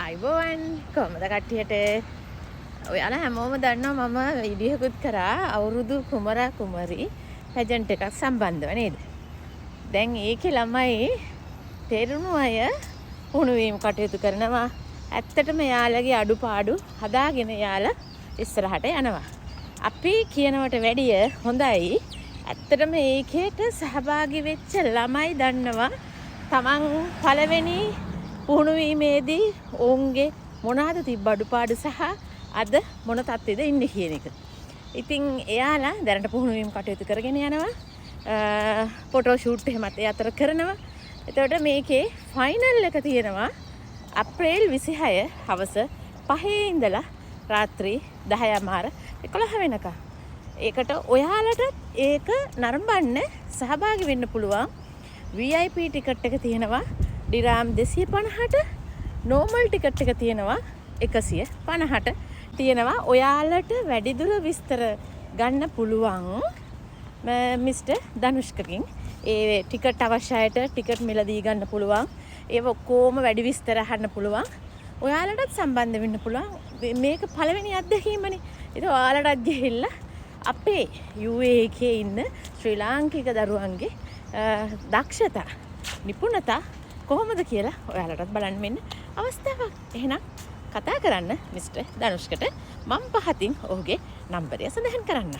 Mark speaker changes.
Speaker 1: අයිබෝවන් කොහමද කට්ටියට ඔයාලා හැමෝම දන්නවා මම වීඩියෝකුත් කරා අවුරුදු කුමරා කුමරි පැජන්ට් එකක් සම්බන්ධව නේද? දැන් ඒකේ ළමයි තේරුණු අය පුහුණුවීම් කටයුතු කරනවා. ඇත්තටම යාළගේ අඩුපාඩු හදාගෙන යාලා ඉස්සරහට යනවා. අපි කියනවට වැඩිය හොඳයි. ඇත්තටම ඒකේට සහභාගී වෙච්ච ළමයි දන්නවා තමන් පළවෙනි පුහුණුවීමේදී ඔවුන්ගේ මොනවාද තිබ්බ අඩුපාඩු සහ අද මොන තත්ත්වෙද ඉන්නේ කියන එක. ඉතින් එයාලා දැනට පුහුණුවීම් කටයුතු කරගෙන යනවා. ෆොටෝ ෂූට් එහෙමත් ඒ අතර කරනවා. එතකොට මේකේ ෆයිනල් එක තියෙනවා අප්‍රේල් 26 හවස 5 ඉඳලා රාත්‍රී 10:11 වෙනකම්. ඒකට ඔයාලට ඒක නරඹන්න සහභාගී වෙන්න පුළුවන්. VIP ටිකට් එක තියෙනවා ඩිරාම් 250ට, නෝමල් ටිකට් එක තියෙනවා 150ට තියෙනවා. ඔයාලට වැඩිදුර විස්තර ගන්න පුළුවන් මිස්ටර් ධනුෂ්කකින්. ඒ ටිකට් අවශ්‍යයට ටිකට් මිලදී ගන්න පුළුවන්. ඒව ඔක්කොම වැඩි විස්තර අහන්න පුළුවන්. ඔයාලටත් සම්බන්ධ වෙන්න පුළුවන්. මේක පළවෙනි අත්දැකීමනේ. ඒක ඔයාලටත් ගිහිල්ලා අපේ UAE එකේ ඉන්න ශ්‍රී ලාංකික දරුවන්ගේ දක්ෂතා නිපුණතා කොහොමද කියලා ඔයාලටත් බලන්න මෙන්න අවස්ථාවක්. එහෙනම් කතා කරන්න මිස්ටර් ධනුෂ්කට මම පහතින් ඔහුගේ නම්බරය සඳහන් කරන්න.